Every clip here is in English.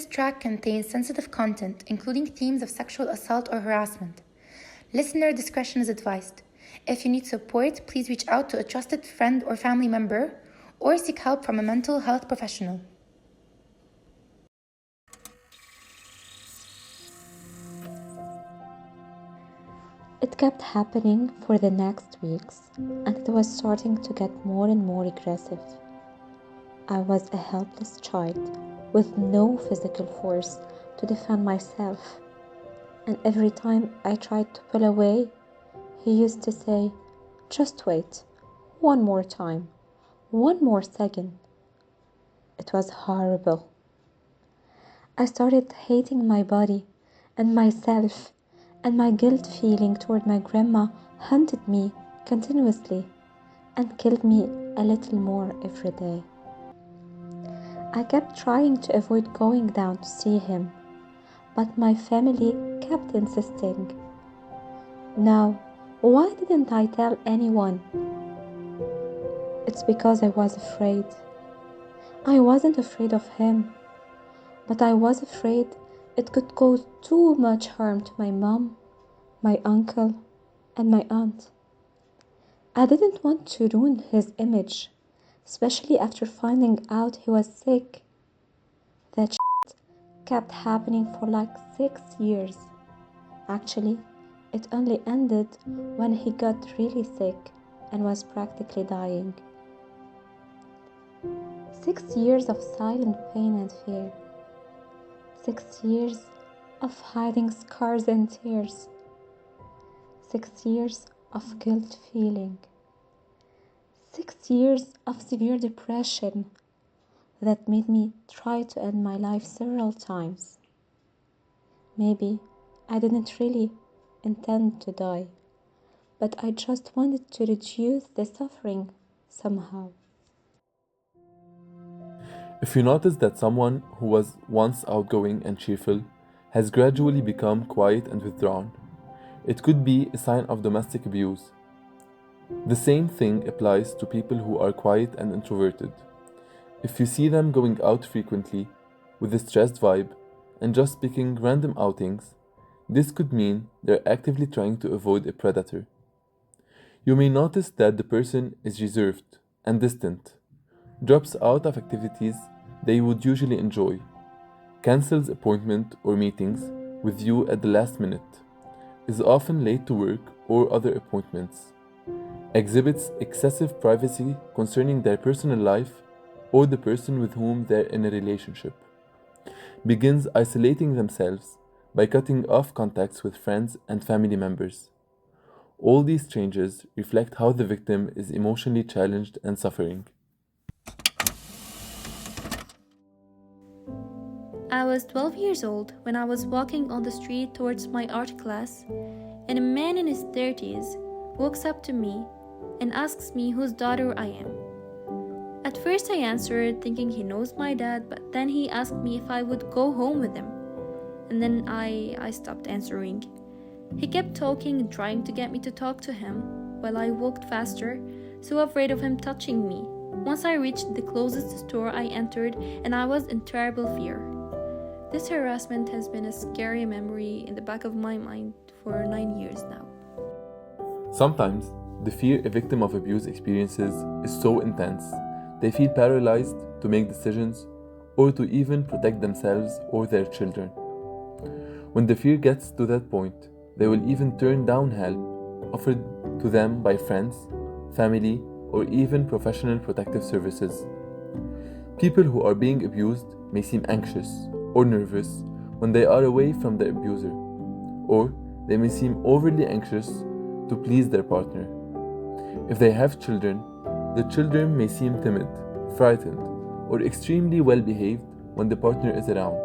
This track contains sensitive content, including themes of sexual assault or harassment. Listener discretion is advised. If you need support, please reach out to a trusted friend or family member, or seek help from a mental health professional. It kept happening for the next weeks, and it was starting to get more and more aggressive. I was a helpless child with no physical force to defend myself, and every time I tried to pull away, he used to say, "Just wait, one more time, one more second." It was horrible. I started hating my body and myself, and my guilt feeling toward my grandma haunted me continuously and killed me a little more every day. I kept trying to avoid going down to see him, but my family kept insisting. Now, why didn't I tell anyone? It's because I was afraid. I wasn't afraid of him, but I was afraid it could cause too much harm to my mom, my uncle, and my aunt. I didn't want to ruin his image, especially after finding out he was sick. That shit kept happening for like 6 years. Actually, it only ended when he got really sick and was practically dying. 6 years of silent pain and fear. 6 years of hiding scars and tears. 6 years of guilt feeling. 6 years of severe depression that made me try to end my life several times. Maybe I didn't really intend to die, but I just wanted to reduce the suffering somehow. If you notice that someone who was once outgoing and cheerful has gradually become quiet and withdrawn, it could be a sign of domestic abuse. The same thing applies to people who are quiet and introverted. If you see them going out frequently, with a stressed vibe, and just picking random outings, this could mean they're actively trying to avoid a predator. You may notice that the person is reserved and distant, drops out of activities they would usually enjoy, cancels appointments or meetings with you at the last minute, is often late to work or other appointments, exhibits excessive privacy concerning their personal life or the person with whom they're in a relationship, begins isolating themselves by cutting off contacts with friends and family members. All these changes reflect how the victim is emotionally challenged and suffering. I was 12 years old when I was walking on the street towards my art class, and a man in his 30s walks up to me and asks me whose daughter I am. At first I answered thinking he knows my dad, but then he asked me if I would go home with him. And then I stopped answering. He kept talking and trying to get me to talk to him while I walked faster, so afraid of him touching me. Once I reached the closest store I entered, and I was in terrible fear. This harassment has been a scary memory in the back of my mind for 9 years now. Sometimes, the fear a victim of abuse experiences is so intense, they feel paralyzed to make decisions or to even protect themselves or their children. When the fear gets to that point, they will even turn down help offered to them by friends, family, or even professional protective services. People who are being abused may seem anxious or nervous when they are away from the abuser, or they may seem overly anxious to please their partner. If they have children, the children may seem timid, frightened, or extremely well-behaved when the partner is around.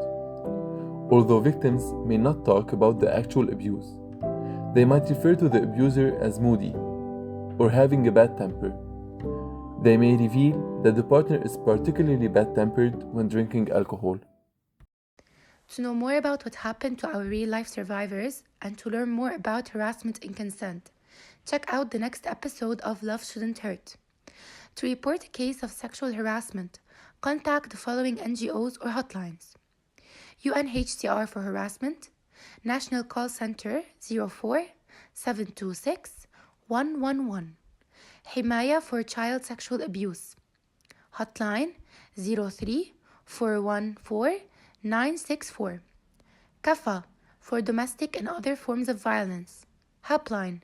Although victims may not talk about the actual abuse, they might refer to the abuser as moody or having a bad temper. They may reveal that the partner is particularly bad-tempered when drinking alcohol. To know more about what happened to our real-life survivors and to learn more about harassment and consent, check out the next episode of Love Shouldn't Hurt. To report a case of sexual harassment, contact the following NGOs or hotlines. UNHCR for harassment, National Call Center 04 726 111, حماية for child sexual abuse, hotline 03 414 964, CAFA for domestic and other forms of violence, helpline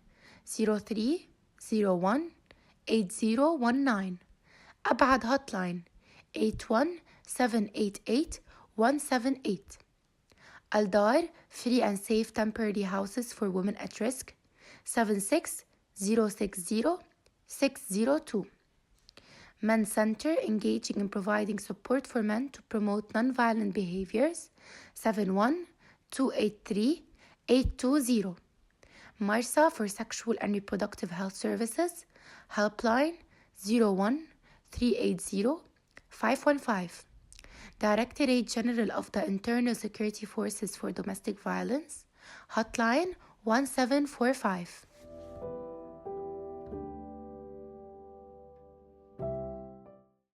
03 01 8019, أبعد hotline 81 788 178, Aldar free and safe temporary houses for women at risk 76 060 602, Men Center engaging in providing support for men to promote nonviolent behaviors 71 283 820, MARSA for sexual and reproductive health services, helpline 01 380 515, Directorate General of the Internal Security Forces for Domestic Violence, hotline 1745.